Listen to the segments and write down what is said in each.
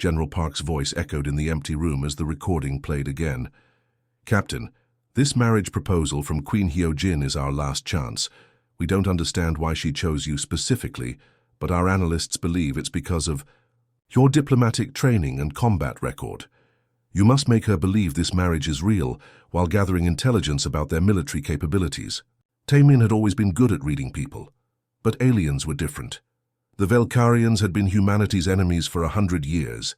General Park's voice echoed in the empty room as the recording played again. "Captain, this marriage proposal from Queen Hyojin is our last chance. We don't understand why she chose you specifically, but our analysts believe it's because of your diplomatic training and combat record. You must make her believe this marriage is real while gathering intelligence about their military capabilities." Taemin had always been good at reading people, but aliens were different. The Velkarians had been humanity's enemies for 100 years.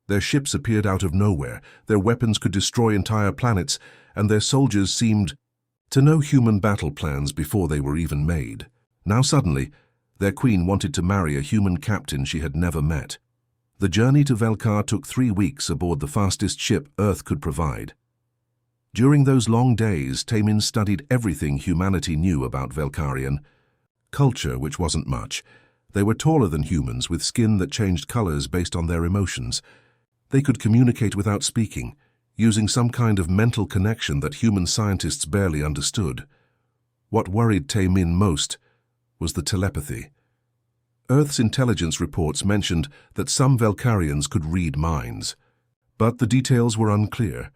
Their ships appeared out of nowhere, their weapons could destroy entire planets, and their soldiers seemed to know human battle plans before they were even made. Now suddenly, their queen wanted to marry a human captain she had never met. The journey to Velkar took 3 weeks aboard the fastest ship Earth could provide. During those long days, Taemin studied everything humanity knew about Velkarian culture, which wasn't much. They were taller than humans, with skin that changed colors based on their emotions. They could communicate without speaking, using some kind of mental connection that human scientists barely understood. What worried Taemin most was the telepathy. Earth's intelligence reports mentioned that some Velkarians could read minds, but the details were unclear.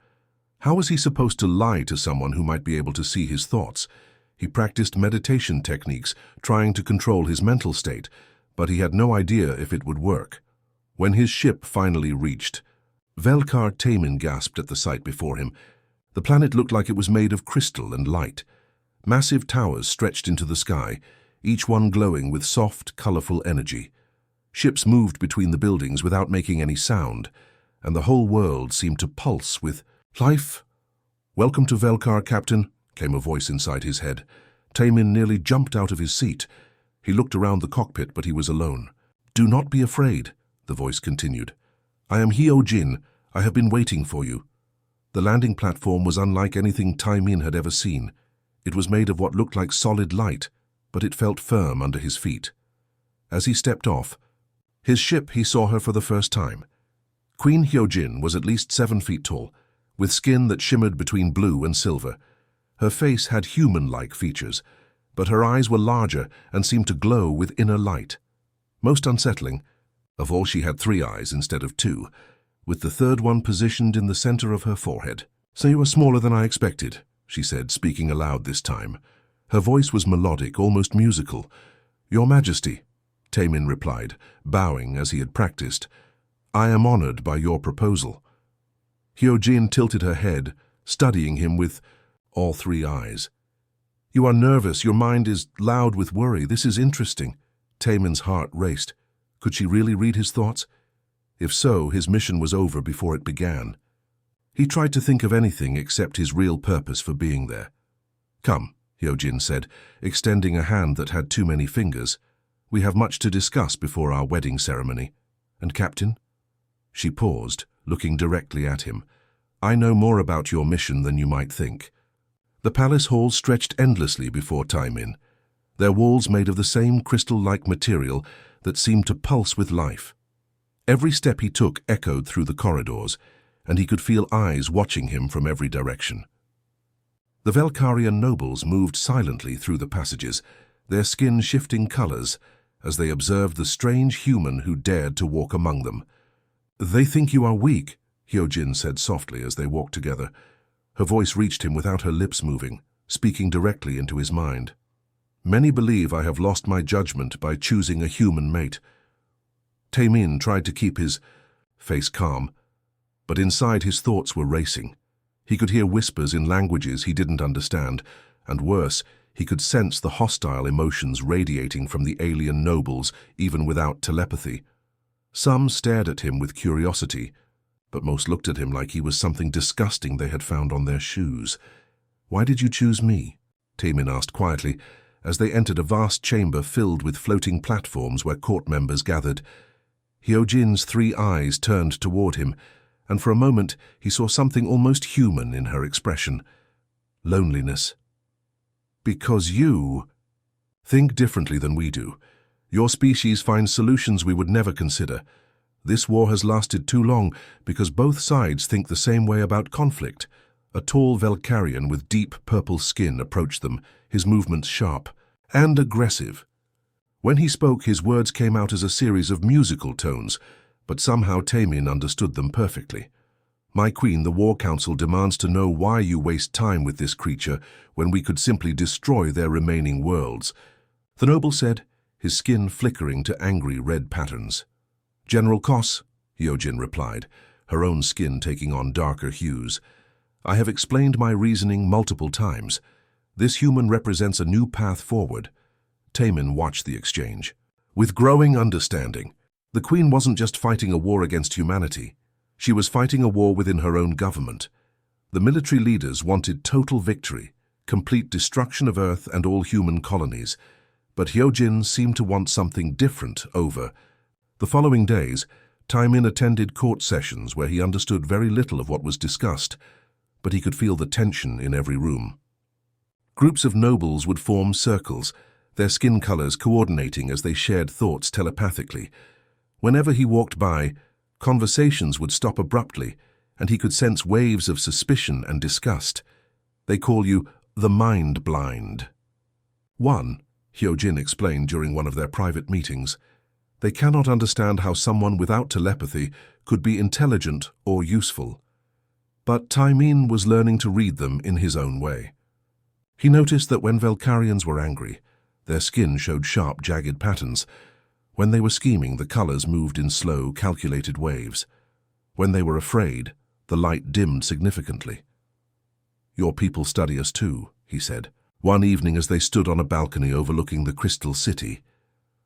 How was he supposed to lie to someone who might be able to see his thoughts? He practiced meditation techniques, trying to control his mental state, but he had no idea if it would work. When his ship finally reached Velkar, Taemin gasped at the sight before him. The planet looked like it was made of crystal and light. Massive towers stretched into the sky, each one glowing with soft, colorful energy. Ships moved between the buildings without making any sound, and the whole world seemed to pulse with life. "Welcome to Velkar, Captain," came a voice inside his head. Taemin nearly jumped out of his seat. He looked around the cockpit, but he was alone. "Do not be afraid," the voice continued. "I am Hyojin. I have been waiting for you." The landing platform was unlike anything Taemin had ever seen. It was made of what looked like solid light, but it felt firm under his feet. As he stepped off his ship, he saw her for the first time. Queen Hyojin was at least 7 feet tall, with skin that shimmered between blue and silver. Her face had human-like features, but her eyes were larger and seemed to glow with inner light. Most unsettling of all, she had 3 eyes instead of 2, with the third one positioned in the center of her forehead. "So you are smaller than I expected," she said, speaking aloud this time. Her voice was melodic, almost musical. "Your Majesty," Taemin replied, bowing as he had practiced. "I am honored by your proposal." Hyojin tilted her head, studying him with all 3 eyes. "You are nervous. Your mind is loud with worry. This is interesting." Taemin's heart raced. Could she really read his thoughts? If so, his mission was over before it began. He tried to think of anything except his real purpose for being there. "Come," Hyojin said, extending a hand that had too many fingers. "We have much to discuss before our wedding ceremony. And Captain?" She paused, looking directly at him. "I know more about your mission than you might think." The palace halls stretched endlessly before Taemin, their walls made of the same crystal-like material that seemed to pulse with life. Every step he took echoed through the corridors, and he could feel eyes watching him from every direction. The Velkarian nobles moved silently through the passages, their skin shifting colors as they observed the strange human who dared to walk among them. "They think you are weak," Hyojin said softly as they walked together. Her voice reached him without her lips moving, speaking directly into his mind. "Many believe I have lost my judgment by choosing a human mate." Taemin tried to keep his face calm, but inside his thoughts were racing. He could hear whispers in languages he didn't understand, and worse, he could sense the hostile emotions radiating from the alien nobles even without telepathy. Some stared at him with curiosity, but most looked at him like he was something disgusting they had found on their shoes. "Why did you choose me?" Taemin asked quietly, as they entered a vast chamber filled with floating platforms where court members gathered. Hyojin's 3 eyes turned toward him, and for a moment he saw something almost human in her expression. Loneliness. "Because you think differently than we do. Your species finds solutions we would never consider. This war has lasted too long because both sides think the same way about conflict." A tall Velkarian with deep purple skin approached them, his movements sharp and aggressive. When he spoke, his words came out as a series of musical tones, But somehow Taemin understood them perfectly. "My queen, the War Council demands to know why you waste time with this creature when we could simply destroy their remaining worlds," the noble said, his skin flickering to angry red patterns. "General Kos," Hyojin replied, her own skin taking on darker hues. "I have explained my reasoning multiple times. This human represents a new path forward." Taemin watched the exchange. With growing understanding, the queen wasn't just fighting a war against humanity. She was fighting a war within her own government. The military leaders wanted total victory, complete destruction of Earth and all human colonies. But Hyojin seemed to want something different over. The following days, Taemin attended court sessions where he understood very little of what was discussed, but he could feel the tension in every room. Groups of nobles would form circles, their skin colors coordinating as they shared thoughts telepathically. Whenever he walked by, conversations would stop abruptly, and he could sense waves of suspicion and disgust. "They call you the mind blind." "One," Hyojin explained during one of their private meetings, "they cannot understand how someone without telepathy could be intelligent or useful." But Taemin was learning to read them in his own way. He noticed that when Velkarians were angry, their skin showed sharp, jagged patterns. When they were scheming, the colors moved in slow, calculated waves. When they were afraid, the light dimmed significantly. "Your people study us too," he said, one evening as they stood on a balcony overlooking the Crystal City.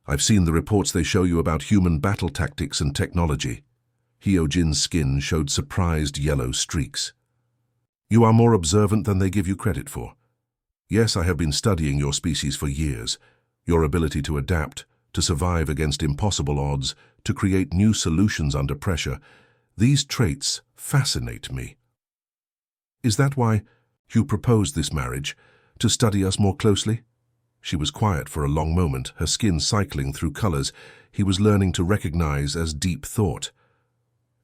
"I've seen the reports they show you about human battle tactics and technology." Hyojin's skin showed surprised yellow streaks. "You are more observant than they give you credit for. Yes, I have been studying your species for years. Your ability to adapt, to survive against impossible odds, to create new solutions under pressure. These traits fascinate me." "Is that why you proposed this marriage, to study us more closely?" She was quiet for a long moment, her skin cycling through colors he was learning to recognize as deep thought.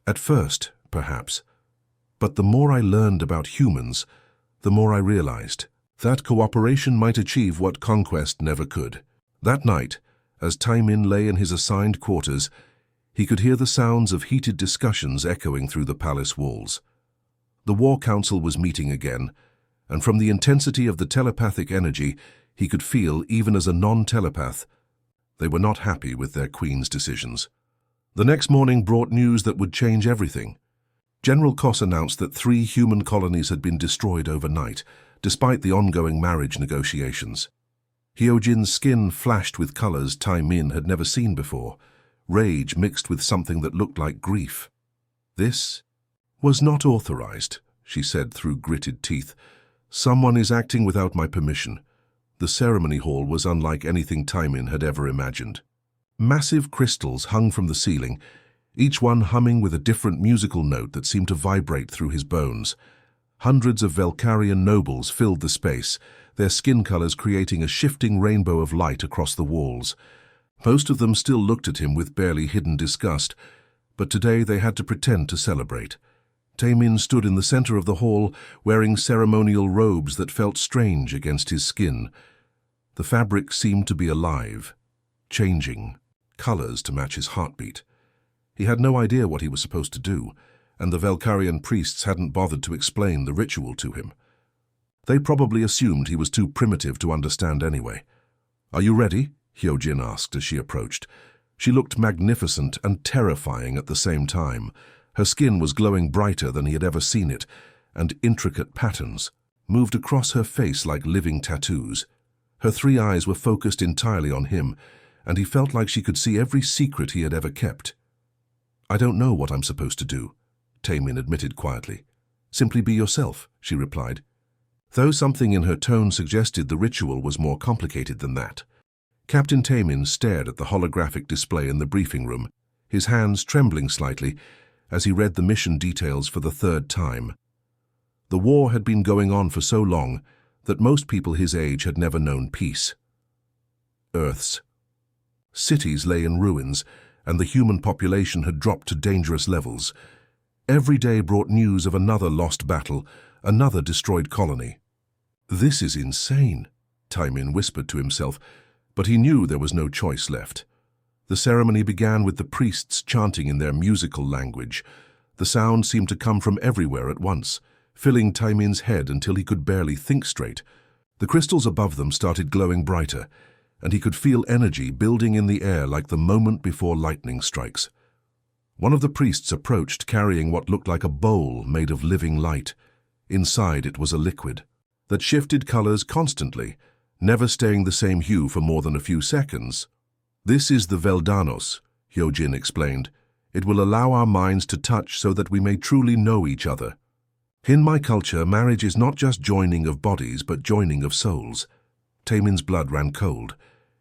"At first, perhaps. But the more I learned about humans, the more I realized that cooperation might achieve what conquest never could." That night, as Taemin lay in his assigned quarters, he could hear the sounds of heated discussions echoing through the palace walls. The War Council was meeting again, and from the intensity of the telepathic energy, he could feel, even as a non-telepath, they were not happy with their queen's decisions. The next morning brought news that would change everything. General Kos announced that 3 human colonies had been destroyed overnight, despite the ongoing marriage negotiations. Hyojin's skin flashed with colors Taemin had never seen before, rage mixed with something that looked like grief. "This was not authorized," she said through gritted teeth. "Someone is acting without my permission." The ceremony hall was unlike anything Taemin had ever imagined. Massive crystals hung from the ceiling, each one humming with a different musical note that seemed to vibrate through his bones. Hundreds of Velkarian nobles filled the space, their skin colors creating a shifting rainbow of light across the walls. Most of them still looked at him with barely hidden disgust, but today they had to pretend to celebrate. Taemin stood in the center of the hall, wearing ceremonial robes that felt strange against his skin. The fabric seemed to be alive, changing, colors to match his heartbeat. He had no idea what he was supposed to do, and the Velkarian priests hadn't bothered to explain the ritual to him. They probably assumed he was too primitive to understand anyway. "Are you ready?" Hyojin asked as she approached. She looked magnificent and terrifying at the same time. Her skin was glowing brighter than he had ever seen it, and intricate patterns moved across her face like living tattoos. Her 3 eyes were focused entirely on him, and he felt like she could see every secret he had ever kept. "I don't know what I'm supposed to do," Taemin admitted quietly. "Simply be yourself," she replied. Though something in her tone suggested the ritual was more complicated than that. Captain Taemin stared at the holographic display in the briefing room, his hands trembling slightly as he read the mission details for the 3rd time. The war had been going on for so long that most people his age had never known peace. Earth's cities lay in ruins, and the human population had dropped to dangerous levels. Every day brought news of another lost battle, another destroyed colony. "This is insane," Taemin whispered to himself, but he knew there was no choice left. The ceremony began with the priests chanting in their musical language. The sound seemed to come from everywhere at once, filling Taimin's head until he could barely think straight. The crystals above them started glowing brighter, and he could feel energy building in the air like the moment before lightning strikes. One of the priests approached carrying what looked like a bowl made of living light. Inside it was a liquid that shifted colors constantly, never staying the same hue for more than a few seconds. "This is the Veldanos," Hyojin explained. "It will allow our minds to touch so that we may truly know each other. In my culture, marriage is not just joining of bodies, but joining of souls." Taimin's blood ran cold.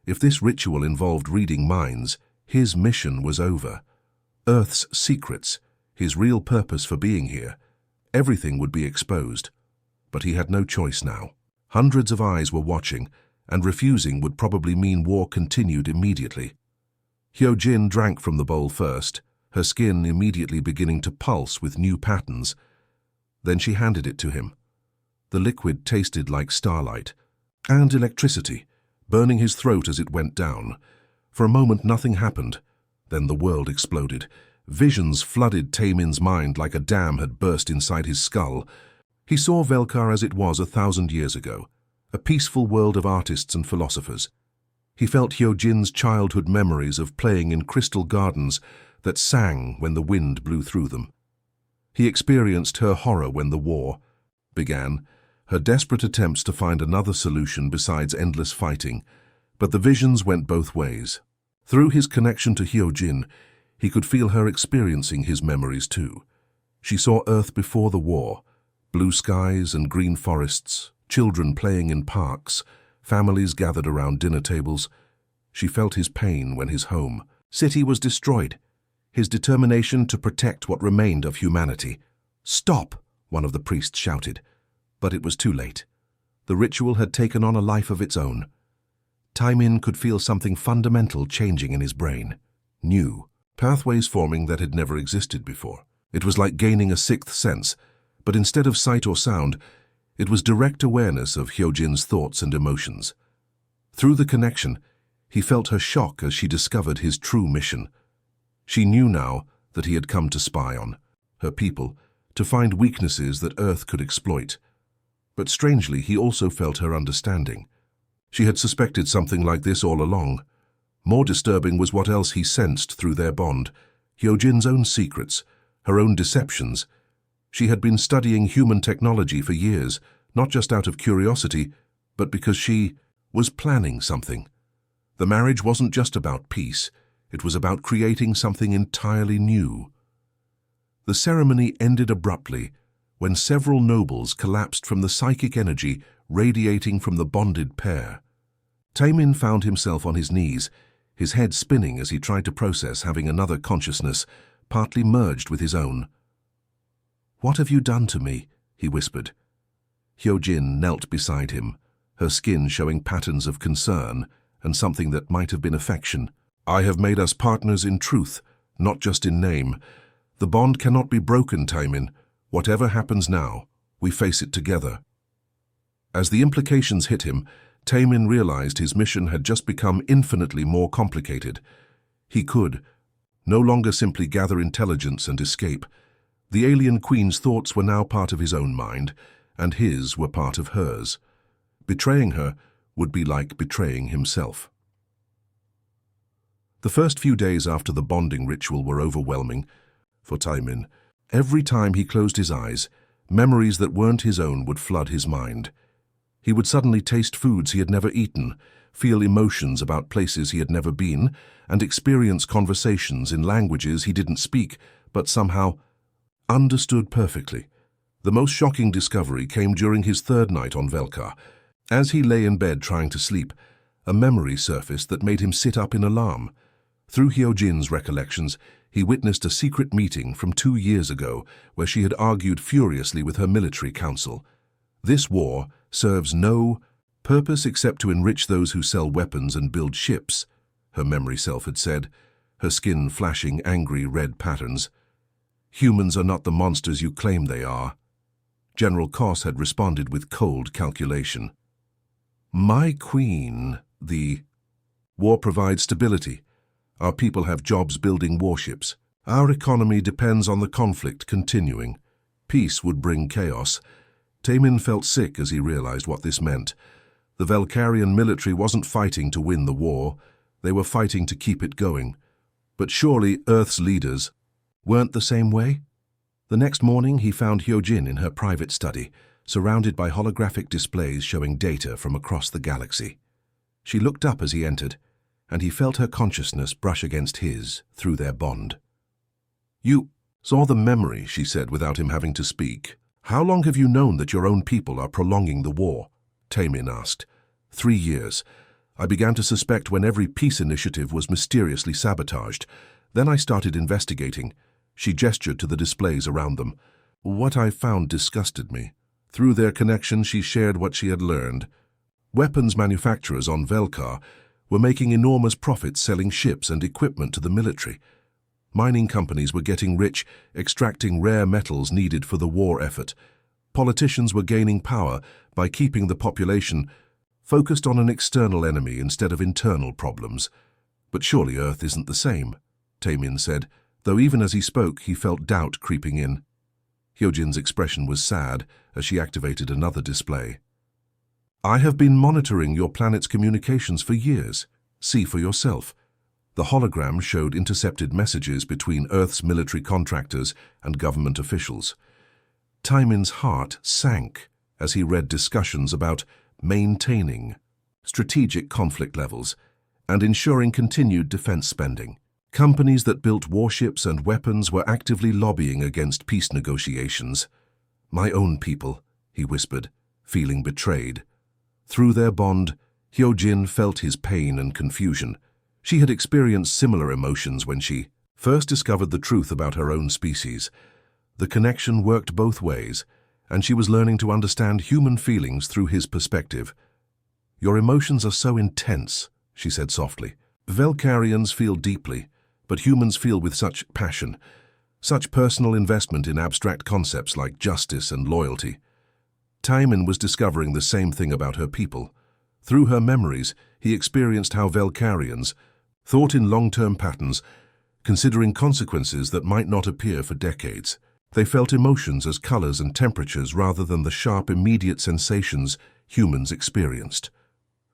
If this ritual involved reading minds, his mission was over. Earth's secrets, his real purpose for being here, everything would be exposed. But he had no choice now. Hundreds of eyes were watching, and refusing would probably mean war continued immediately. Hyojin drank from the bowl first, her skin immediately beginning to pulse with new patterns. Then she handed it to him. The liquid tasted like starlight and electricity, burning his throat as it went down. For a moment nothing happened. Then the world exploded. Visions flooded Taimin's mind like a dam had burst inside his skull. He saw Velkar as it was 1,000 years ago, a peaceful world of artists and philosophers. He felt Hyojin's childhood memories of playing in crystal gardens that sang when the wind blew through them. He experienced her horror when the war began, her desperate attempts to find another solution besides endless fighting, but the visions went both ways. Through his connection to Hyojin, he could feel her experiencing his memories too. She saw Earth before the war, blue skies and green forests, children playing in parks, families gathered around dinner tables. She felt his pain when his home city was destroyed, his determination to protect what remained of humanity. "Stop!" one of the priests shouted. But it was too late. The ritual had taken on a life of its own. Taimin could feel something fundamental changing in his brain. New pathways forming that had never existed before. It was like gaining a sixth sense, but instead of sight or sound, it was direct awareness of Hyojin's thoughts and emotions. Through the connection, he felt her shock as she discovered his true mission. She knew now that he had come to spy on her people, to find weaknesses that Earth could exploit. But strangely, he also felt her understanding. She had suspected something like this all along. More disturbing was what else he sensed through their bond, Hyojin's own secrets, her own deceptions. She had been studying human technology for years, not just out of curiosity, but because she was planning something. The marriage wasn't just about peace, it was about creating something entirely new. The ceremony ended abruptly when several nobles collapsed from the psychic energy radiating from the bonded pair. Taimin found himself on his knees, his head spinning as he tried to process having another consciousness, partly merged with his own. "What have you done to me?" he whispered. Hyojin knelt beside him, her skin showing patterns of concern and something that might have been affection. "I have made us partners in truth, not just in name. The bond cannot be broken, Taimin. Whatever happens now, we face it together." As the implications hit him, Taimin realized his mission had just become infinitely more complicated. He could no longer simply gather intelligence and escape. The alien queen's thoughts were now part of his own mind, and his were part of hers. Betraying her would be like betraying himself. The first few days after the bonding ritual were overwhelming for Taimin. Every time he closed his eyes, memories that weren't his own would flood his mind. He would suddenly taste foods he had never eaten, feel emotions about places he had never been, and experience conversations in languages he didn't speak, but somehow understood perfectly. The most shocking discovery came during his third night on Velkar. As he lay in bed trying to sleep, a memory surfaced that made him sit up in alarm. Through Hyojin's recollections, he witnessed a secret meeting from 2 years ago where she had argued furiously with her military council. "This war serves no purpose except to enrich those who sell weapons and build ships," her memory self had said, her skin flashing angry red patterns. "Humans are not the monsters you claim they are." General Koss had responded with cold calculation. "My queen, the war provides stability. Our people have jobs building warships. Our economy depends on the conflict continuing. Peace would bring chaos. Tamin felt sick as he realized what this meant. The Velkarian military wasn't fighting to win the war. They were fighting to keep it going. But surely Earth's leaders weren't the same way? The next morning he found Hyojin in her private study, surrounded by holographic displays showing data from across the galaxy. She looked up as he entered, and he felt her consciousness brush against his through their bond. "You saw the memory," she said without him having to speak. "How long have you known that your own people are prolonging the war?" Tamin asked. 3 years. I began to suspect when every peace initiative was mysteriously sabotaged. Then I started investigating." She gestured to the displays around them. "What I found disgusted me. Through their connection, she shared what she had learned. Weapons manufacturers on Velkar were making enormous profits selling ships and equipment to the military. Mining companies were getting rich, extracting rare metals needed for the war effort. Politicians were gaining power by keeping the population focused on an external enemy instead of internal problems. But surely Earth isn't the same," Tamin said, though even as he spoke he felt doubt creeping in. Hyojin's expression was sad as she activated another display. "I have been monitoring your planet's communications for years. See for yourself." The hologram showed intercepted messages between Earth's military contractors and government officials. Tamin's heart sank as he read discussions about maintaining strategic conflict levels and ensuring continued defense spending. Companies that built warships and weapons were actively lobbying against peace negotiations. "My own people," he whispered, feeling betrayed. Through their bond, Hyojin felt his pain and confusion. She had experienced similar emotions when she first discovered the truth about her own species. The connection worked both ways, and she was learning to understand human feelings through his perspective. "Your emotions are so intense," she said softly. "Velkarians feel deeply, but humans feel with such passion, such personal investment in abstract concepts like justice and loyalty." Tamin was discovering the same thing about her people. Through her memories, he experienced how Velkarians thought in long-term patterns, considering consequences that might not appear for decades. They felt emotions as colors and temperatures rather than the sharp, immediate sensations humans experienced.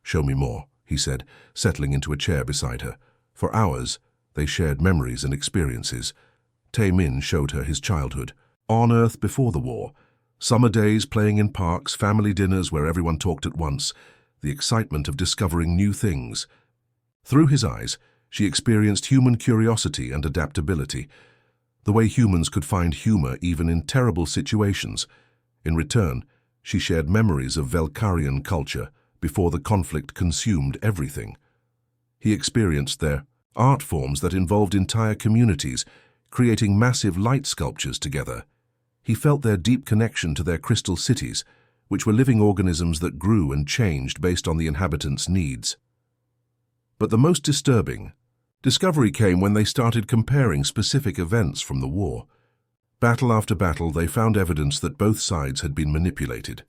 "Show me more," he said, settling into a chair beside her. For hours, they shared memories and experiences. Tamin showed her his childhood, on Earth before the war. Summer days playing in parks, family dinners where everyone talked at once, the excitement of discovering new things. Through his eyes, she experienced human curiosity and adaptability, the way humans could find humor even in terrible situations. In return, she shared memories of Velkarian culture before the conflict consumed everything. He experienced their art forms that involved entire communities, creating massive light sculptures together. He felt their deep connection to their crystal cities, which were living organisms that grew and changed based on the inhabitants' needs. But the most disturbing discovery came when they started comparing specific events from the war. Battle after battle, they found evidence that both sides had been manipulated.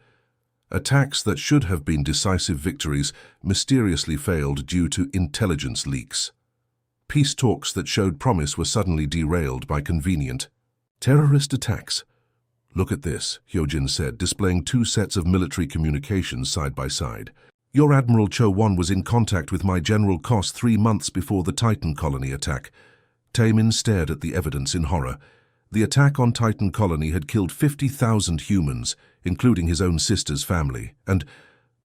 Attacks that should have been decisive victories mysteriously failed due to intelligence leaks. Peace talks that showed promise were suddenly derailed by convenient terrorist attacks. "Look at this," Hyojin said, displaying 2 sets of military communications side by side. "Your Admiral Cho-won was in contact with my General Kos 3 months before the Titan colony attack." Tamin stared at the evidence in horror. The attack on Titan colony had killed 50,000 humans, including his own sister's family, and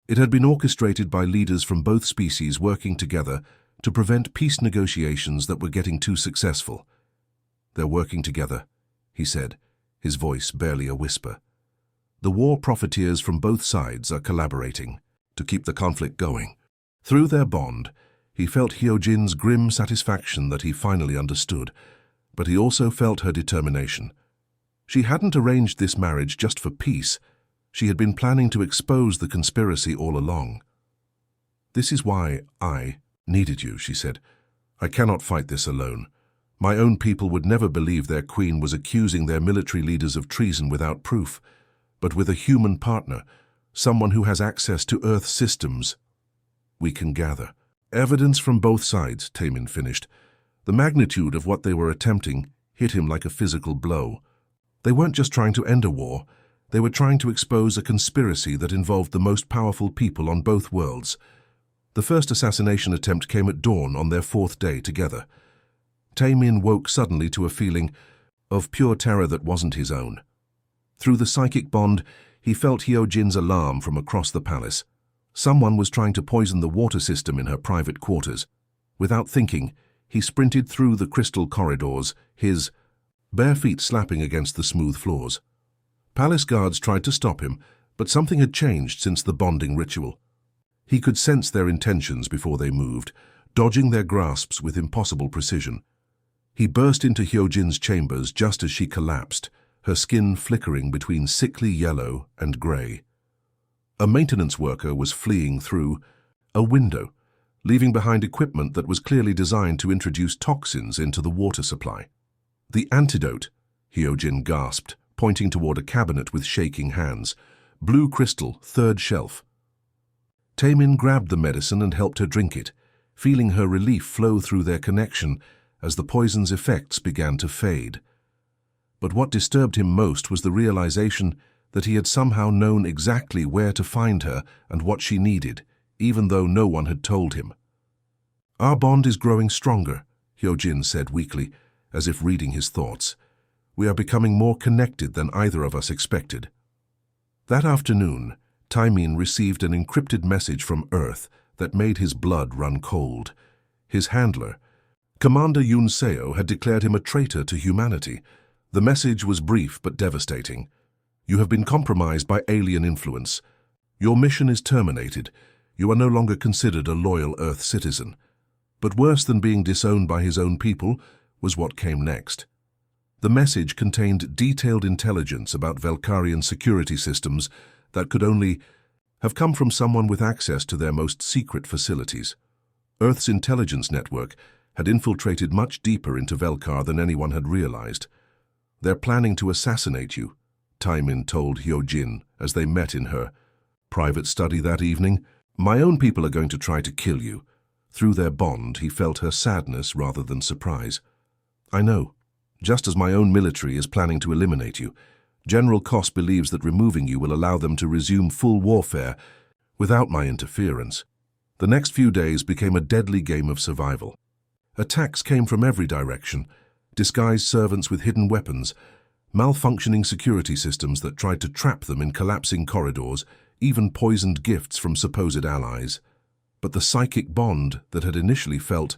it had been orchestrated by leaders from both species working together to prevent peace negotiations that were getting too successful. "They're working together," he said, his voice barely a whisper. "The war profiteers from both sides are collaborating to keep the conflict going." Through their bond, he felt Hyojin's grim satisfaction that he finally understood, but he also felt her determination. She hadn't arranged this marriage just for peace. She had been planning to expose the conspiracy all along. "This is why I needed you," she said. "I cannot fight this alone. My own people would never believe their queen was accusing their military leaders of treason without proof, but with a human partner, someone who has access to Earth's systems, we can gather evidence from both sides," Tamin finished. The magnitude of what they were attempting hit him like a physical blow. They weren't just trying to end a war, they were trying to expose a conspiracy that involved the most powerful people on both worlds. The first assassination attempt came at dawn on their 4th day together. Tae-min woke suddenly to a feeling of pure terror that wasn't his own. Through the psychic bond, he felt Hyo-jin's alarm from across the palace. Someone was trying to poison the water system in her private quarters. Without thinking, he sprinted through the crystal corridors, his bare feet slapping against the smooth floors. Palace guards tried to stop him, but something had changed since the bonding ritual. He could sense their intentions before they moved, dodging their grasps with impossible precision. He burst into Hyo-jin's chambers just as she collapsed, her skin flickering between sickly yellow and grey. A maintenance worker was fleeing through a window, leaving behind equipment that was clearly designed to introduce toxins into the water supply. "The antidote," Hyo-jin gasped, pointing toward a cabinet with shaking hands. "Blue crystal, 3rd shelf." Tae-min grabbed the medicine and helped her drink it, feeling her relief flow through their connection as the poison's effects began to fade. But what disturbed him most was the realization that he had somehow known exactly where to find her and what she needed, even though no one had told him. "Our bond is growing stronger," Hyo-jin said weakly, as if reading his thoughts. "We are becoming more connected than either of us expected." That afternoon, Tae-min received an encrypted message from Earth that made his blood run cold. His handler, Commander Yoon Seo, had declared him a traitor to humanity. The message was brief but devastating. "You have been compromised by alien influence. Your mission is terminated. You are no longer considered a loyal Earth citizen." But worse than being disowned by his own people was what came next. The message contained detailed intelligence about Velkarian security systems that could only have come from someone with access to their most secret facilities. Earth's intelligence network had infiltrated much deeper into Velkar than anyone had realized. "They're planning to assassinate you," Tae-min told Hyo-jin as they met in her private study that evening. "My own people are going to try to kill you." Through their bond, he felt her sadness rather than surprise. "I know. Just as my own military is planning to eliminate you, General Koss believes that removing you will allow them to resume full warfare without my interference." The next few days became a deadly game of survival. Attacks came from every direction, disguised servants with hidden weapons, malfunctioning security systems that tried to trap them in collapsing corridors, even poisoned gifts from supposed allies. But the psychic bond that had initially felt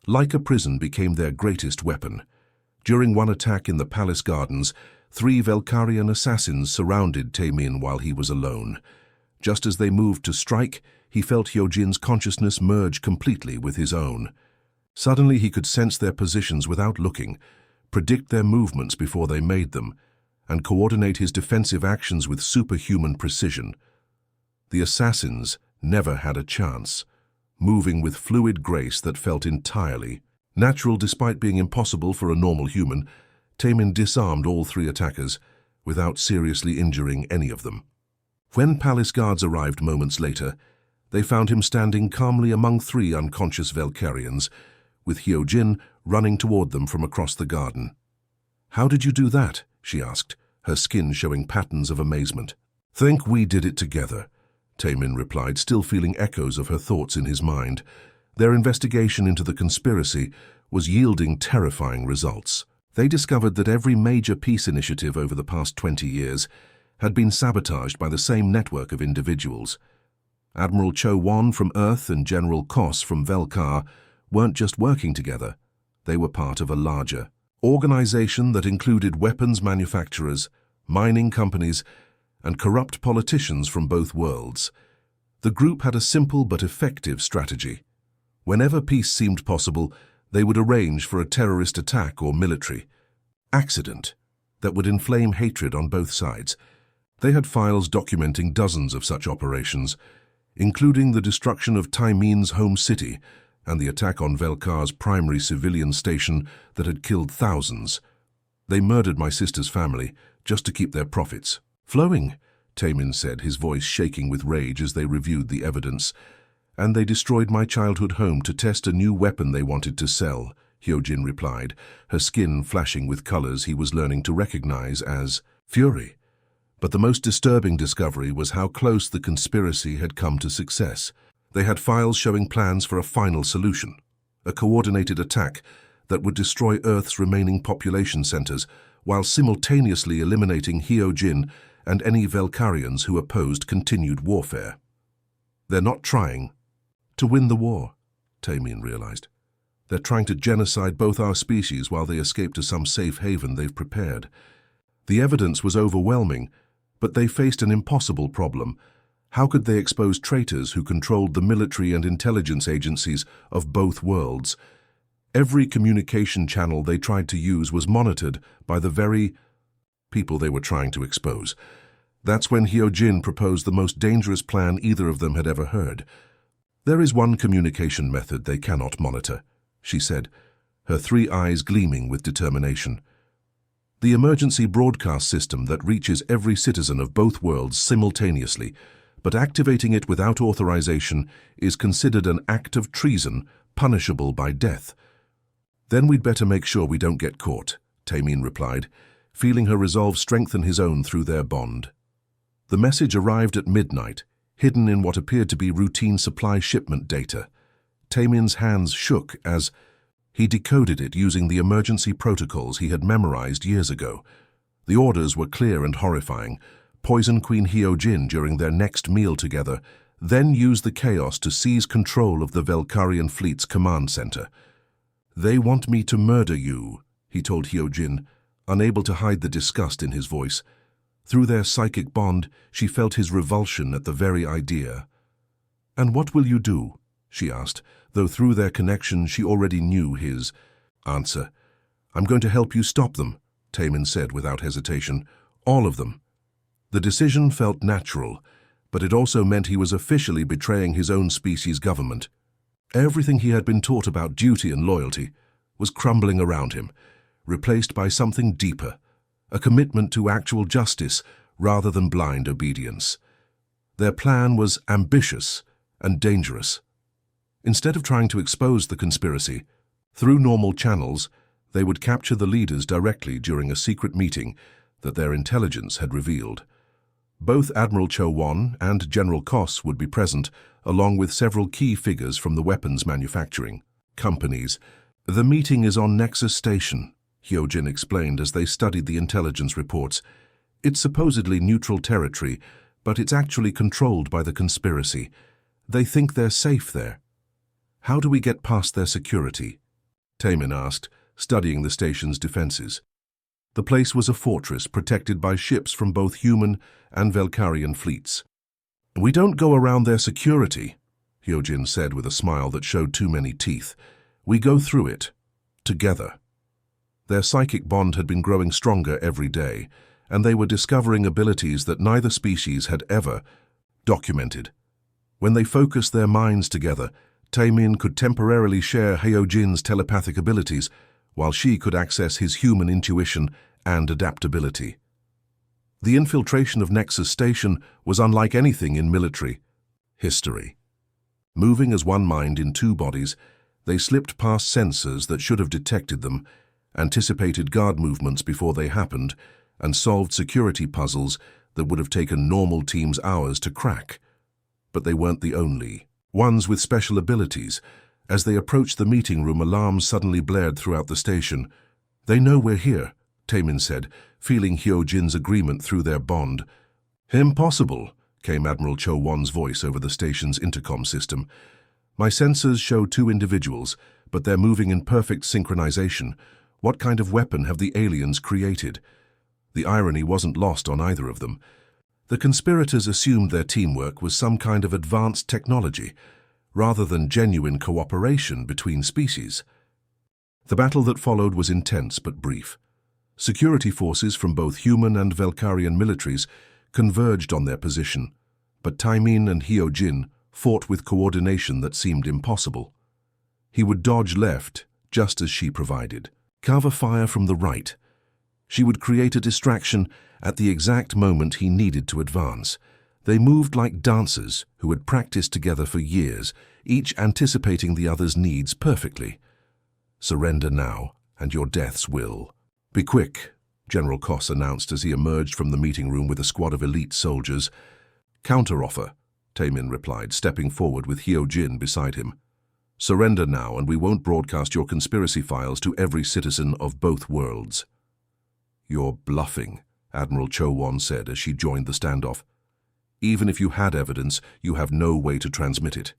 like a prison became their greatest weapon. During one attack in the palace gardens, 3 Velkarian assassins surrounded Tae-min while he was alone. Just as they moved to strike, he felt Hyo-jin's consciousness merge completely with his own. Suddenly he could sense their positions without looking, predict their movements before they made them, and coordinate his defensive actions with superhuman precision. The assassins never had a chance, moving with fluid grace that felt entirely natural despite being impossible for a normal human. Tae-min disarmed all 3 attackers without seriously injuring any of them. When palace guards arrived moments later, they found him standing calmly among 3 unconscious Velkarians, with Hyo-jin running toward them from across the garden. "How did you do that?" she asked, her skin showing patterns of amazement. "Think we did it together," Tae-min replied, still feeling echoes of her thoughts in his mind. Their investigation into the conspiracy was yielding terrifying results. They discovered that every major peace initiative over the past 20 years had been sabotaged by the same network of individuals. Admiral Cho-won from Earth and General Koss from Velkar weren't just working together. They were part of a larger organization that included weapons manufacturers, mining companies, and corrupt politicians from both worlds. The group had a simple but effective strategy. Whenever peace seemed possible, they would arrange for a terrorist attack or military accident that would inflame hatred on both sides. They had files documenting dozens of such operations, including the destruction of Tae-min's home city and the attack on Velkar's primary civilian station that had killed thousands. "They murdered my sister's family just to keep their profits flowing," Tae-min said, his voice shaking with rage as they reviewed the evidence. "And they destroyed my childhood home to test a new weapon they wanted to sell," Hyojin replied, her skin flashing with colors he was learning to recognize as fury. But the most disturbing discovery was how close the conspiracy had come to success. They had files showing plans for a final solution, a coordinated attack that would destroy Earth's remaining population centers while simultaneously eliminating Hyojin and any Velkarians who opposed continued warfare. They're not trying to win the war, Taemin realized. They're trying to genocide both our species while they escape to some safe haven they've prepared. The evidence was overwhelming, but they faced an impossible problem. How could they expose traitors who controlled the military and intelligence agencies of both worlds? Every communication channel they tried to use was monitored by the very people they were trying to expose. That's when Hyojin proposed the most dangerous plan either of them had ever heard. There is one communication method they cannot monitor, she said, her three eyes gleaming with determination. The emergency broadcast system that reaches every citizen of both worlds simultaneously, but activating it without authorization is considered an act of treason, punishable by death. Then we'd better make sure we don't get caught, Taemin replied, feeling her resolve strengthen his own through their bond. The message arrived at midnight, hidden in what appeared to be routine supply shipment data. Taemin's hands shook as he decoded it using the emergency protocols he had memorized years ago. The orders were clear and horrifying. Poison Queen Hyojin during their next meal together, then use the chaos to seize control of the Velkarian fleet's command center. They want me to murder you, he told Hyojin, unable to hide the disgust in his voice. Through their psychic bond, she felt his revulsion at the very idea. And what will you do? She asked, though through their connection she already knew his answer. I'm going to help you stop them, Taemin said without hesitation. All of them. The decision felt natural, but it also meant he was officially betraying his own species' government. Everything he had been taught about duty and loyalty was crumbling around him, replaced by something deeper, a commitment to actual justice rather than blind obedience. Their plan was ambitious and dangerous. Instead of trying to expose the conspiracy, through normal channels, they would capture the leaders directly during a secret meeting that their intelligence had revealed. Both Admiral Cho-won and General Kos would be present, along with several key figures from the weapons manufacturing companies. The meeting is on Nexus Station, Hyojin explained as they studied the intelligence reports. It's supposedly neutral territory, but it's actually controlled by the conspiracy. They think they're safe there. How do we get past their security? Taemin asked, studying the station's defenses. The place was a fortress protected by ships from both human and Velkarian fleets. We don't go around their security, Hyojin said with a smile that showed too many teeth. We go through it, together. Their psychic bond had been growing stronger every day, and they were discovering abilities that neither species had ever documented. When they focused their minds together, Taemin could temporarily share Hyojin's telepathic abilities, while she could access his human intuition and adaptability. The infiltration of Nexus Station was unlike anything in military history. Moving as one mind in two bodies, they slipped past sensors that should have detected them, anticipated guard movements before they happened, and solved security puzzles that would have taken normal teams hours to crack. But they weren't the only ones with special abilities. As they approached the meeting room, alarms suddenly blared throughout the station. They know we're here, Taemin said, feeling Hyojin's agreement through their bond. Impossible, came Admiral Cho-won's voice over the station's intercom system. My sensors show two individuals, but they're moving in perfect synchronization. What kind of weapon have the aliens created? The irony wasn't lost on either of them. The conspirators assumed their teamwork was some kind of advanced technology, rather than genuine cooperation between species. The battle that followed was intense but brief. Security forces from both human and Velkarian militaries converged on their position, but Taemin and Hyojin fought with coordination that seemed impossible. He would dodge left, just as she provided, cover fire from the right. She would create a distraction at the exact moment he needed to advance. They moved like dancers who had practiced together for years, each anticipating the other's needs perfectly. Surrender now, and your deaths will. Be quick, General Koss announced as he emerged from the meeting room with a squad of elite soldiers. Counteroffer, Taemin replied, stepping forward with Hyo-jin beside him. Surrender now, and we won't broadcast your conspiracy files to every citizen of both worlds. You're bluffing, Admiral Cho-won said as she joined the standoff. Even if you had evidence, you have no way to transmit it.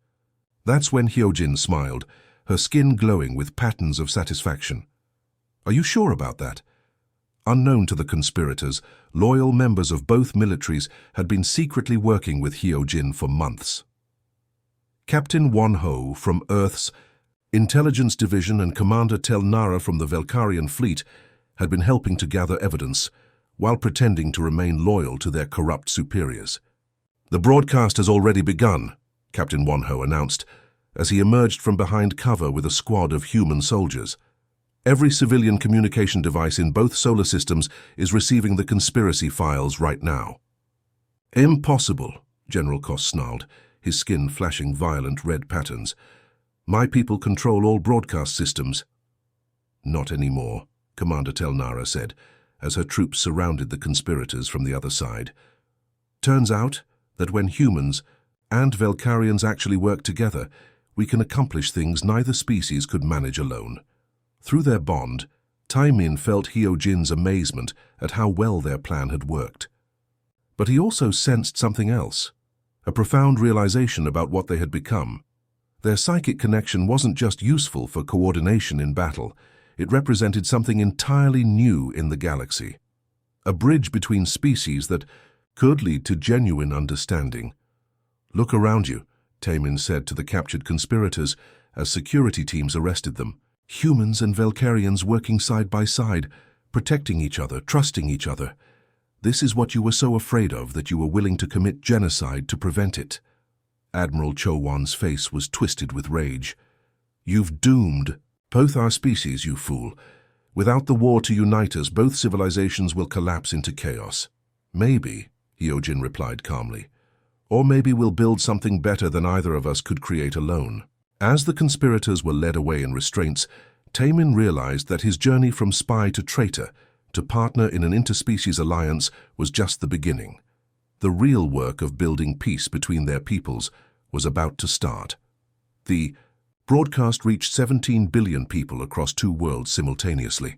That's when Hyo-jin smiled, her skin glowing with patterns of satisfaction. Are you sure about that? Unknown to the conspirators, loyal members of both militaries had been secretly working with Hyo-jin for months. Captain Won-ho from Earth's Intelligence Division and Commander Tel-Nara from the Velkarian Fleet had been helping to gather evidence, while pretending to remain loyal to their corrupt superiors. The broadcast has already begun, Captain Won-ho announced, as he emerged from behind cover with a squad of human soldiers. Every civilian communication device in both solar systems is receiving the conspiracy files right now. Impossible, General Koss snarled, his skin flashing violent red patterns. My people control all broadcast systems. Not anymore, Commander Tel-Nara said, as her troops surrounded the conspirators from the other side. Turns out that when humans and Velkarians actually work together, we can accomplish things neither species could manage alone. Through their bond, Taemin felt Hyo-jin's amazement at how well their plan had worked. But he also sensed something else, a profound realization about what they had become. Their psychic connection wasn't just useful for coordination in battle, it represented something entirely new in the galaxy. A bridge between species that could lead to genuine understanding. Look around you, Taemin said to the captured conspirators as security teams arrested them. Humans and Velkarians working side by side, protecting each other, trusting each other. This is what you were so afraid of that you were willing to commit genocide to prevent it. Admiral Cho-won's face was twisted with rage. You've doomed both our species, you fool. Without the war to unite us, both civilizations will collapse into chaos. Maybe, Hyo-jin replied calmly. Or maybe we'll build something better than either of us could create alone. As the conspirators were led away in restraints, Taemin realized that his journey from spy to traitor, to partner in an interspecies alliance, was just the beginning. The real work of building peace between their peoples was about to start. The broadcast reached 17 billion people across two worlds simultaneously.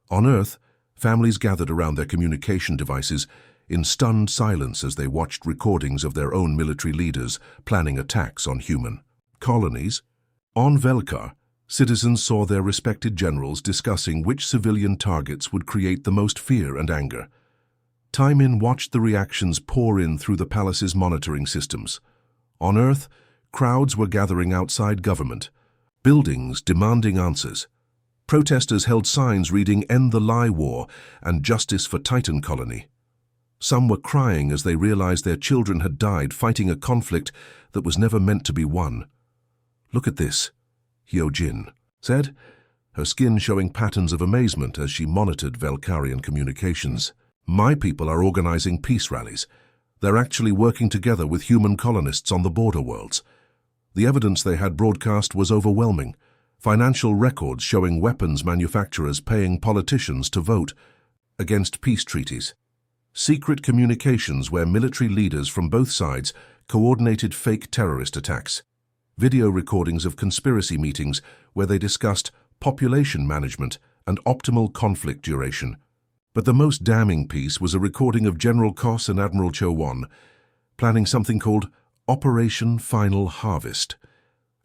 On Earth, families gathered around their communication devices in stunned silence as they watched recordings of their own military leaders planning attacks on human colonies. On Velkar, citizens saw their respected generals discussing which civilian targets would create the most fear and anger. Taemin watched the reactions pour in through the palace's monitoring systems. On Earth, crowds were gathering outside government, buildings demanding answers. Protesters held signs reading "End the Lie War" and "Justice for Titan Colony." Some were crying as they realized their children had died fighting a conflict that was never meant to be won. Look at this, Hyo-jin said, her skin showing patterns of amazement as she monitored Velkarian communications. My people are organizing peace rallies. They're actually working together with human colonists on the border worlds. The evidence they had broadcast was overwhelming. Financial records showing weapons manufacturers paying politicians to vote against peace treaties. Secret communications where military leaders from both sides coordinated fake terrorist attacks. Video recordings of conspiracy meetings where they discussed population management and optimal conflict duration. But the most damning piece was a recording of General Koss and Admiral Cho-won planning something called Operation Final Harvest,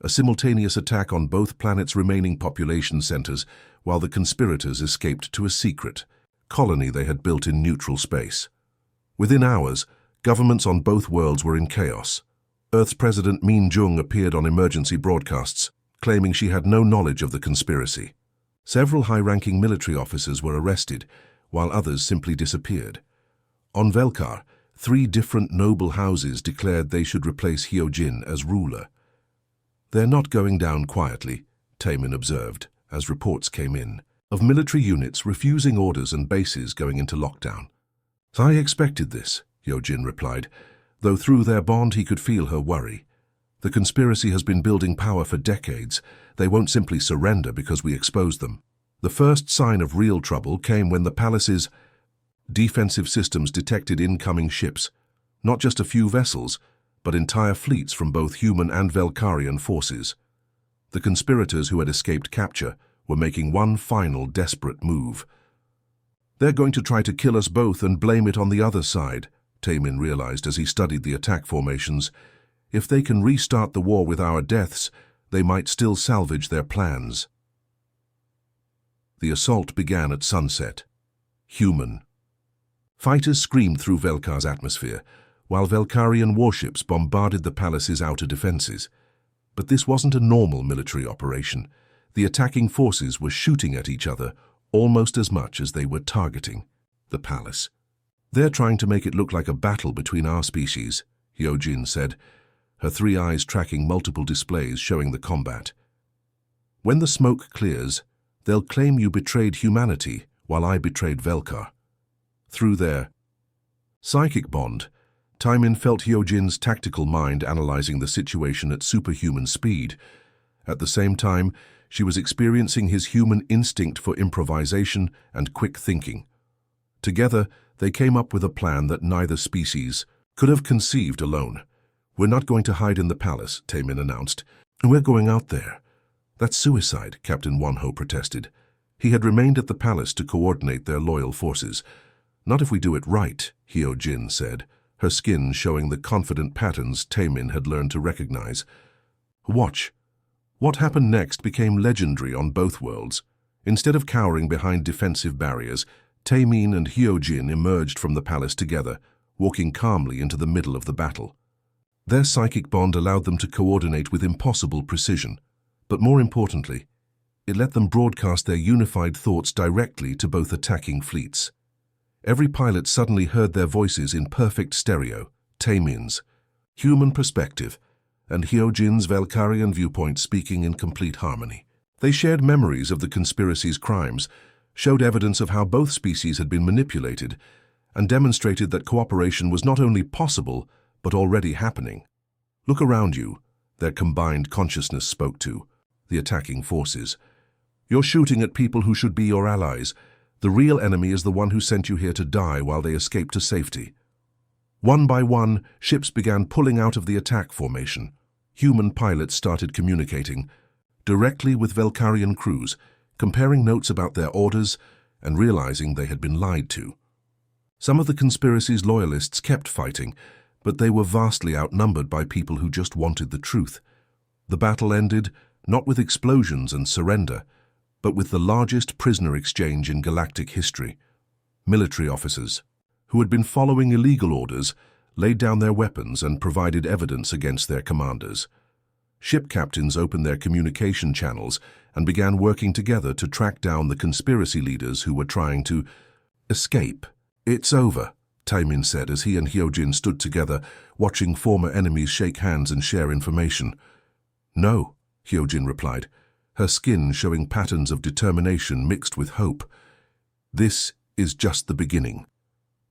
a simultaneous attack on both planets' remaining population centers while the conspirators escaped to a secret colony they had built in neutral space. Within hours, governments on both worlds were in chaos. Earth's President Min Jung appeared on emergency broadcasts, claiming she had no knowledge of the conspiracy. Several high-ranking military officers were arrested, while others simply disappeared. On Velkar, 3 different noble houses declared they should replace Hyo-jin as ruler. They're not going down quietly, Taemin observed, as reports came in, of military units refusing orders and bases going into lockdown. I expected this, Hyo-jin replied, though through their bond he could feel her worry. The conspiracy has been building power for decades. They won't simply surrender because we exposed them. The first sign of real trouble came when the palace's defensive systems detected incoming ships, not just a few vessels, but entire fleets from both human and Velkarian forces. The conspirators who had escaped capture were making one final desperate move. "They're going to try to kill us both and blame it on the other side," Taemin realized as he studied the attack formations. "If they can restart the war with our deaths, they might still salvage their plans." The assault began at sunset. Human. Fighters screamed through Velkar's atmosphere, while Velkarian warships bombarded the palace's outer defenses. But this wasn't a normal military operation. The attacking forces were shooting at each other almost as much as they were targeting the palace. "They're trying to make it look like a battle between our species," Hyojin said, her three eyes tracking multiple displays showing the combat. "When the smoke clears, they'll claim you betrayed humanity while I betrayed Velkar." Through their psychic bond, Taemin felt Hyojin's tactical mind analyzing the situation at superhuman speed. At the same time, she was experiencing his human instinct for improvisation and quick thinking. Together, they came up with a plan that neither species could have conceived alone. "We're not going to hide in the palace," Taemin announced. "We're going out there." "That's suicide," Captain Wonho protested. He had remained at the palace to coordinate their loyal forces. "Not if we do it right," Hyojin said, her skin showing the confident patterns Taemin had learned to recognize. "Watch." What happened next became legendary on both worlds. Instead of cowering behind defensive barriers, Taemin and Hyojin emerged from the palace together, walking calmly into the middle of the battle. Their psychic bond allowed them to coordinate with impossible precision, but more importantly, it let them broadcast their unified thoughts directly to both attacking fleets. Every pilot suddenly heard their voices in perfect stereo, Taemin's human perspective and Hyojin's Velkarian viewpoint speaking in complete harmony. They shared memories of the conspiracy's crimes, showed evidence of how both species had been manipulated, and demonstrated that cooperation was not only possible, but already happening. "Look around you," their combined consciousness spoke to the attacking forces. "You're shooting at people who should be your allies. The real enemy is the one who sent you here to die while they escaped to safety." One by one, ships began pulling out of the attack formation. Human pilots started communicating directly with Velkarian crews, comparing notes about their orders and realizing they had been lied to. Some of the conspiracy's loyalists kept fighting, but they were vastly outnumbered by people who just wanted the truth. The battle ended not with explosions and surrender, but with the largest prisoner exchange in galactic history. Military officers, who had been following illegal orders, laid down their weapons and provided evidence against their commanders. Ship captains opened their communication channels and began working together to track down the conspiracy leaders who were trying to escape. "It's over," Taemin said as he and Hyojin stood together, watching former enemies shake hands and share information. "No," Hyojin replied, her skin showing patterns of determination mixed with hope. "This is just the beginning.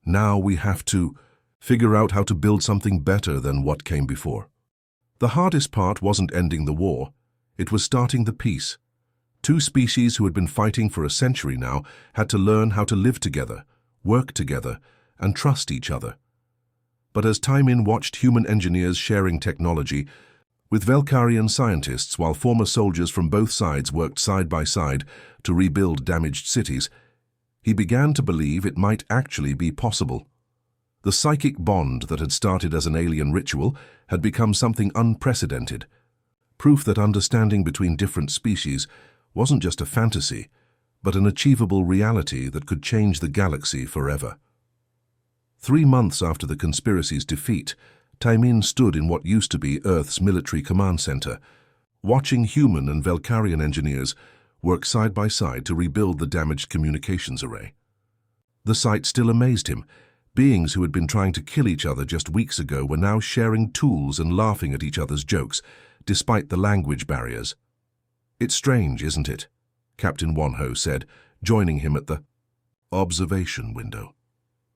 Now we have to figure out how to build something better than what came before." The hardest part wasn't ending the war, it was starting the peace. Two species who had been fighting for a century now had to learn how to live together, work together, and trust each other. But as Taemin watched human engineers sharing technology with Velkarian scientists while former soldiers from both sides worked side by side to rebuild damaged cities, he began to believe it might actually be possible. The psychic bond that had started as an alien ritual had become something unprecedented, proof that understanding between different species wasn't just a fantasy, but an achievable reality that could change the galaxy forever. 3 months after the conspiracy's defeat, Taemin stood in what used to be Earth's military command center, watching human and Velkarian engineers work side by side to rebuild the damaged communications array. The sight still amazed him. Beings who had been trying to kill each other just weeks ago were now sharing tools and laughing at each other's jokes, despite the language barriers. "It's strange, isn't it?" Captain Wonho said, joining him at the observation window.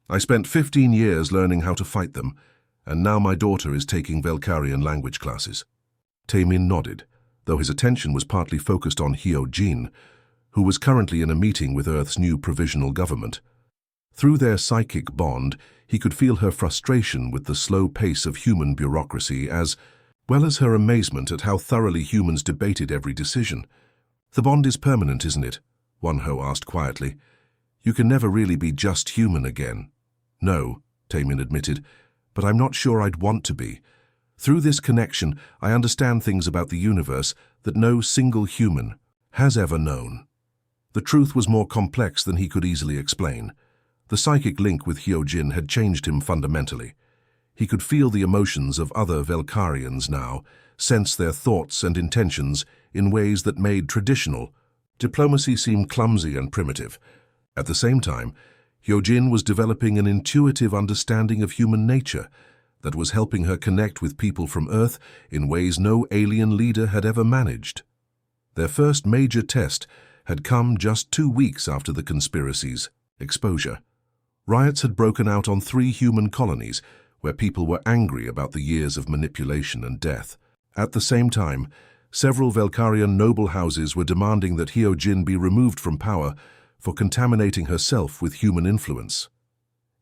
"I spent 15 years learning how to fight them, and now my daughter is taking Velkarian language classes. Taemin nodded, though his attention was partly focused on Hyo-jin, who was currently in a meeting with Earth's new provisional government. Through their psychic bond, he could feel her frustration with the slow pace of human bureaucracy as well as her amazement at how thoroughly humans debated every decision. "The bond is permanent, isn't it?" Wonho asked quietly. "You can never really be just human again." "No," Taemin admitted, "but I'm not sure I'd want to be. Through this connection, I understand things about the universe that no single human has ever known." The truth was more complex than he could easily explain. The psychic link with Hyo-jin had changed him fundamentally. He could feel the emotions of other Velkarians now, sense their thoughts and intentions in ways that made traditional diplomacy seem clumsy and primitive. At the same time, Hyo-jin was developing an intuitive understanding of human nature that was helping her connect with people from Earth in ways no alien leader had ever managed. Their first major test had come just 2 weeks after the conspiracy's exposure. Riots had broken out on 3 human colonies, where people were angry about the years of manipulation and death. At the same time, several Velkarian noble houses were demanding that Hyo-jin be removed from power for contaminating herself with human influence.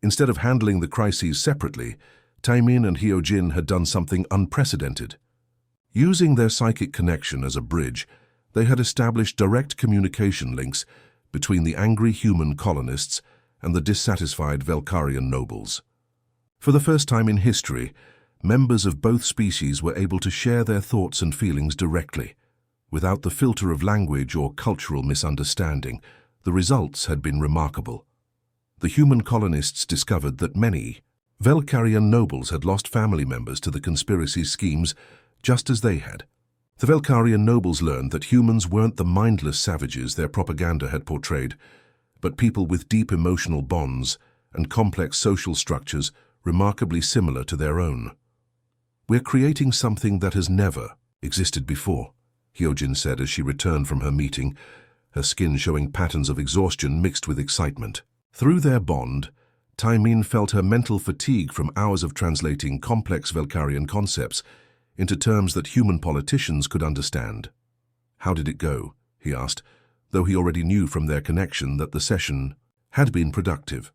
Instead of handling the crises separately, Taemin and Hyo-jin had done something unprecedented. Using their psychic connection as a bridge, they had established direct communication links between the angry human colonists and the dissatisfied Velkarian nobles. For the first time in history, members of both species were able to share their thoughts and feelings directly, without the filter of language or cultural misunderstanding. The results had been remarkable. The human colonists discovered that many Velkarian nobles had lost family members to the conspiracy's schemes, just as they had. The Velkarian nobles learned that humans weren't the mindless savages their propaganda had portrayed, but people with deep emotional bonds and complex social structures remarkably similar to their own. "We're creating something that has never existed before," Hyo-jin said as she returned from her meeting, her skin showing patterns of exhaustion mixed with excitement. Through their bond, Taemin felt her mental fatigue from hours of translating complex Velkarian concepts into terms that human politicians could understand. "How did it go?" he asked, though he already knew from their connection that the session had been productive.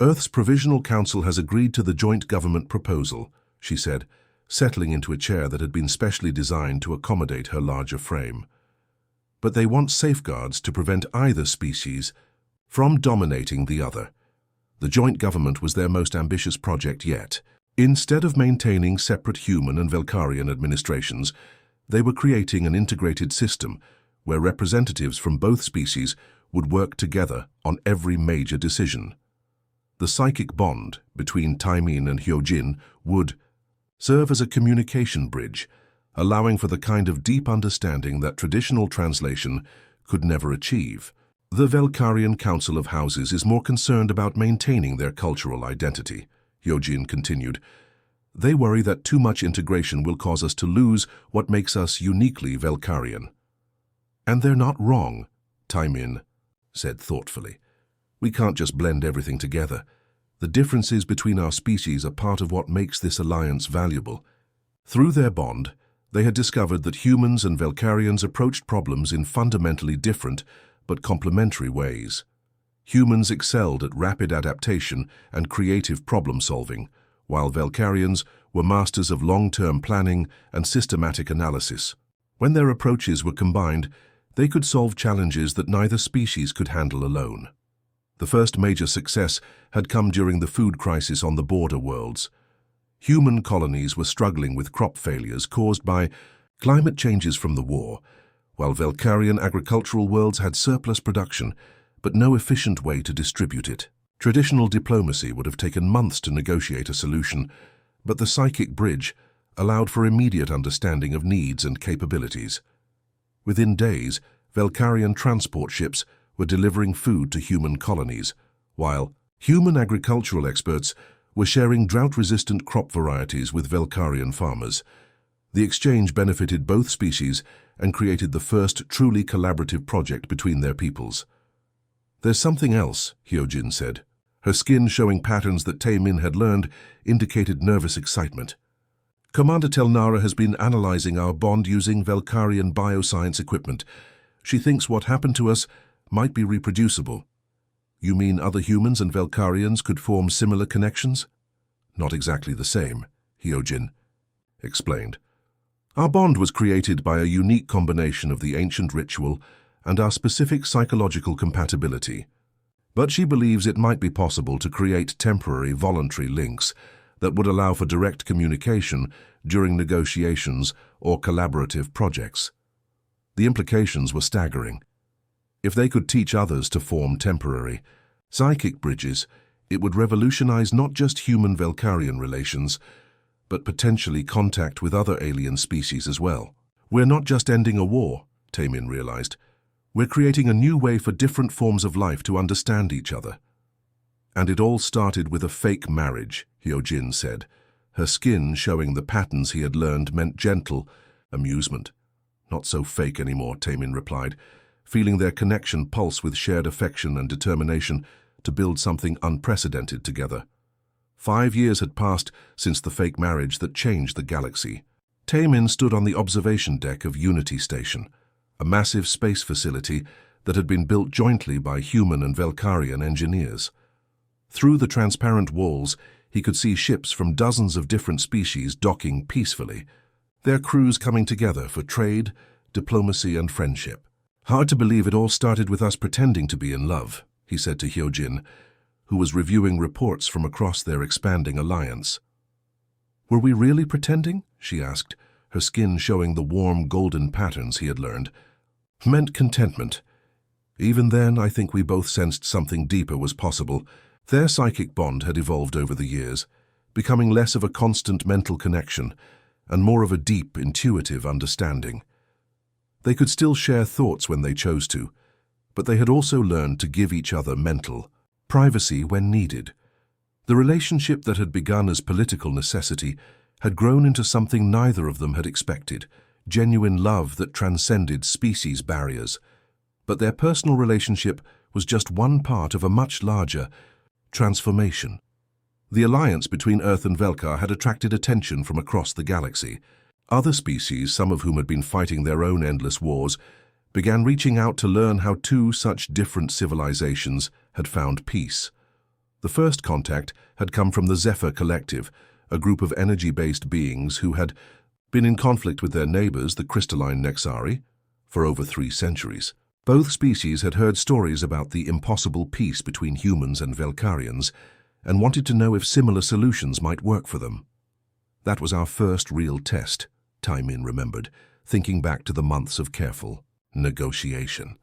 "Earth's Provisional Council has agreed to the joint government proposal," she said, settling into a chair that had been specially designed to accommodate her larger frame. "But they want safeguards to prevent either species from dominating the other. The joint government was their most ambitious project yet. Instead of maintaining separate human and Velkarian administrations, they were creating an integrated system where representatives from both species would work together on every major decision. The psychic bond between Taemin and Hyo-jin would serve as a communication bridge, allowing for the kind of deep understanding that traditional translation could never achieve. "The Velkarian Council of Houses is more concerned about maintaining their cultural identity," Hyo-jin continued. "They worry that too much integration will cause us to lose what makes us uniquely Velkarian." "And they're not wrong," Taemin said thoughtfully. "We can't just blend everything together. The differences between our species are part of what makes this alliance valuable." Through their bond, they had discovered that humans and Velkarians approached problems in fundamentally different but complementary ways. Humans excelled at rapid adaptation and creative problem-solving, while Velkarians were masters of long-term planning and systematic analysis. When their approaches were combined, they could solve challenges that neither species could handle alone. The first major success had come during the food crisis on the border worlds. Human colonies were struggling with crop failures caused by climate changes from the war, while Velkarian agricultural worlds had surplus production, but no efficient way to distribute it. Traditional diplomacy would have taken months to negotiate a solution, but the psychic bridge allowed for immediate understanding of needs and capabilities. Within days, Velkarian transport ships were delivering food to human colonies, while human agricultural experts were sharing drought-resistant crop varieties with Velkarian farmers. The exchange benefited both species and created the first truly collaborative project between their peoples. "There's something else," Hyo-jin said. Her skin showing patterns that Taemin had learned indicated nervous excitement. Commander Telnara has been analyzing our bond using Velkarian bioscience equipment. She thinks what happened to us might be reproducible. You mean other humans and Velkarians could form similar connections? Not exactly the same, Hyojin explained. Our bond was created by a unique combination of the ancient ritual and our specific psychological compatibility. But she believes it might be possible to create temporary, voluntary links that would allow for direct communication during negotiations or collaborative projects. The implications were staggering. If they could teach others to form temporary, psychic bridges, it would revolutionize not just human-Velkarian relations, but potentially contact with other alien species as well. We're not just ending a war, Taemin realized. We're creating a new way for different forms of life to understand each other. And it all started with a fake marriage, Hyojin said. Her skin showing the patterns he had learned meant gentle amusement. Not so fake anymore, Taemin replied, feeling their connection pulse with shared affection and determination to build something unprecedented together. 5 years had passed since the fake marriage that changed the galaxy. Taemin stood on the observation deck of Unity Station, a massive space facility that had been built jointly by human and Velkarian engineers. Through the transparent walls, he could see ships from dozens of different species docking peacefully, their crews coming together for trade, diplomacy, and friendship. Hard to believe it all started with us pretending to be in love, he said to Hyojin, who was reviewing reports from across their expanding alliance. Were we really pretending? She asked, her skin showing the warm golden patterns he had learned. Meant contentment. Even then, I think we both sensed something deeper was possible. Their psychic bond had evolved over the years, becoming less of a constant mental connection and more of a deep, intuitive understanding. They could still share thoughts when they chose to, but they had also learned to give each other mental privacy when needed. The relationship that had begun as political necessity had grown into something neither of them had expected, genuine love that transcended species barriers. But their personal relationship was just one part of a much larger transformation. The alliance between Earth and Velkar had attracted attention from across the galaxy. Other species, some of whom had been fighting their own endless wars, began reaching out to learn how two such different civilizations had found peace. The first contact had come from the Zephyr Collective, a group of energy-based beings who had been in conflict with their neighbors, the crystalline Nexari, for over 3 centuries. Both species had heard stories about the impossible peace between humans and Velkarians and wanted to know if similar solutions might work for them. That was our first real test, Taemin remembered, thinking back to the months of careful negotiation.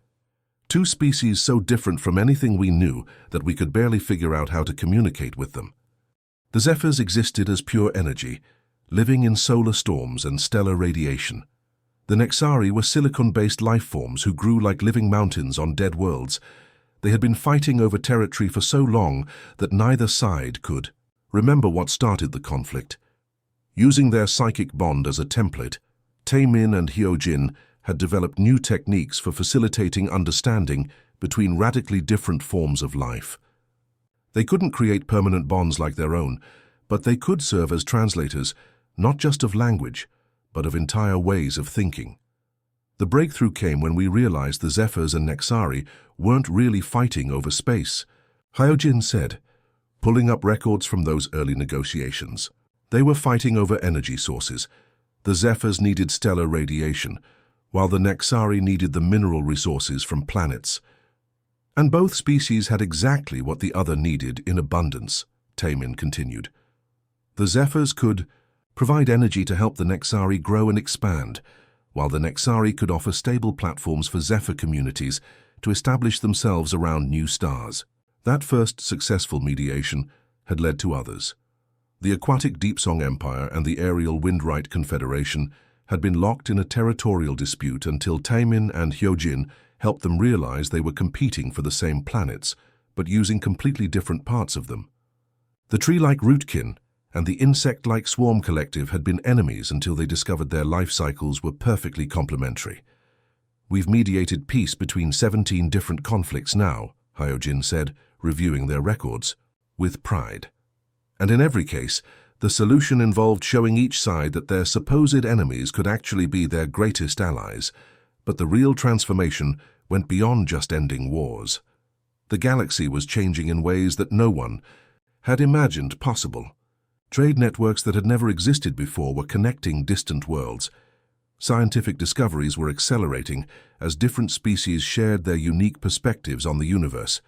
2 species so different from anything we knew that we could barely figure out how to communicate with them. The Zephyrs existed as pure energy, living in solar storms and stellar radiation. The Nexari were silicon-based life forms who grew like living mountains on dead worlds. They had been fighting over territory for so long that neither side could remember what started the conflict. Using their psychic bond as a template, Taemin and Hyojin had developed new techniques for facilitating understanding between radically different forms of life. They couldn't create permanent bonds like their own, but they could serve as translators, not just of language, but of entire ways of thinking. The breakthrough came when we realized the Zephyrs and Nexari weren't really fighting over space, Hyojin said, pulling up records from those early negotiations. They were fighting over energy sources. The Zephyrs needed stellar radiation, while the Nexari needed the mineral resources from planets. And both species had exactly what the other needed in abundance, Taemin continued. The Zephyrs could provide energy to help the Nexari grow and expand, while the Nexari could offer stable platforms for Zephyr communities to establish themselves around new stars. That first successful mediation had led to others. The aquatic Deepsong Empire and the aerial Windrite Confederation had been locked in a territorial dispute until Taemin and Hyojin helped them realize they were competing for the same planets, but using completely different parts of them. The tree-like Rootkin and the insect-like Swarm Collective had been enemies until they discovered their life cycles were perfectly complementary. We've mediated peace between 17 different conflicts now, Hyojin said, reviewing their records, with pride. And in every case, The solution involved showing each side that their supposed enemies could actually be their greatest allies, but the real transformation went beyond just ending wars. The galaxy was changing in ways that no one had imagined possible. Trade networks that had never existed before were connecting distant worlds. Scientific discoveries were accelerating as different species shared their unique perspectives on the universe.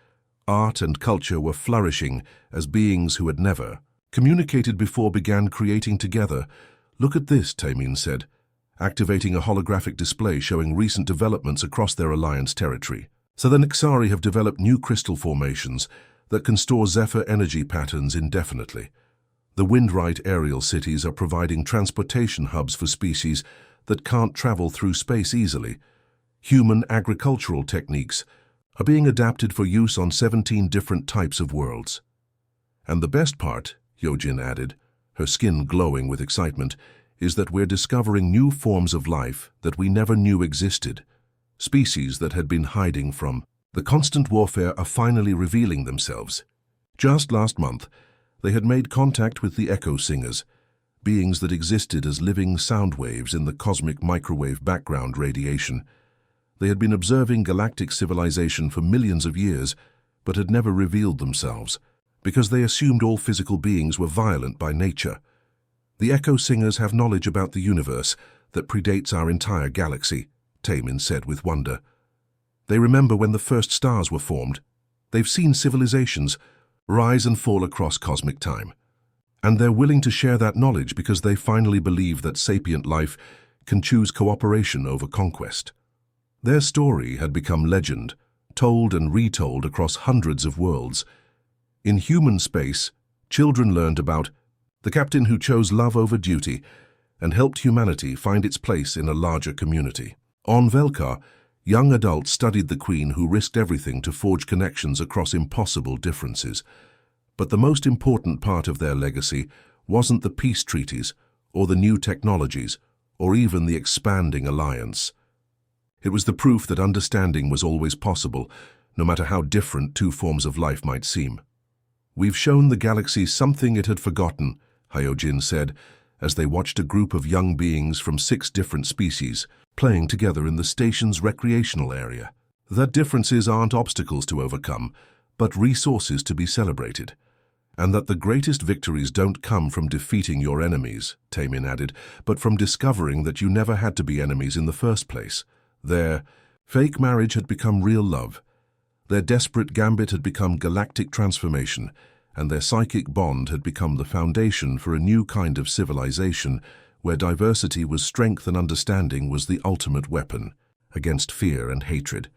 Art and culture were flourishing as beings who had never communicated before began creating together. "Look at this," Tamin said, activating a holographic display showing recent developments across their alliance territory. So the Nixari have developed new crystal formations that can store Zephyr energy patterns indefinitely. The Windright aerial cities are providing transportation hubs for species that can't travel through space easily. Human agricultural techniques are being adapted for use on 17 different types of worlds. And the best part, Hyojin added, her skin glowing with excitement, is that we're discovering new forms of life that we never knew existed. Species that had been hiding from the constant warfare are finally revealing themselves. Just last month, they had made contact with the Echo Singers, beings that existed as living sound waves in the cosmic microwave background radiation. They had been observing galactic civilization for millions of years, but had never revealed themselves, because they assumed all physical beings were violent by nature. The Echo Singers have knowledge about the universe that predates our entire galaxy, Tamin said with wonder. They remember when the first stars were formed. They've seen civilizations rise and fall across cosmic time. And they're willing to share that knowledge because they finally believe that sapient life can choose cooperation over conquest. Their story had become legend, told and retold across hundreds of worlds. In human space, children learned about the captain who chose love over duty and helped humanity find its place in a larger community. On Velkar, young adults studied the queen who risked everything to forge connections across impossible differences. But the most important part of their legacy wasn't the peace treaties, or the new technologies, or even the expanding alliance. It was the proof that understanding was always possible, no matter how different two forms of life might seem. "We've shown the galaxy something it had forgotten," Hyojin said, as they watched a group of young beings from 6 different species playing together in the station's recreational area. "That differences aren't obstacles to overcome, but resources to be celebrated. And that the greatest victories don't come from defeating your enemies," Tamin added, "but from discovering that you never had to be enemies in the first place." Their fake marriage had become real love. Their desperate gambit had become galactic transformation, and their psychic bond had become the foundation for a new kind of civilization where diversity was strength and understanding was the ultimate weapon against fear and hatred.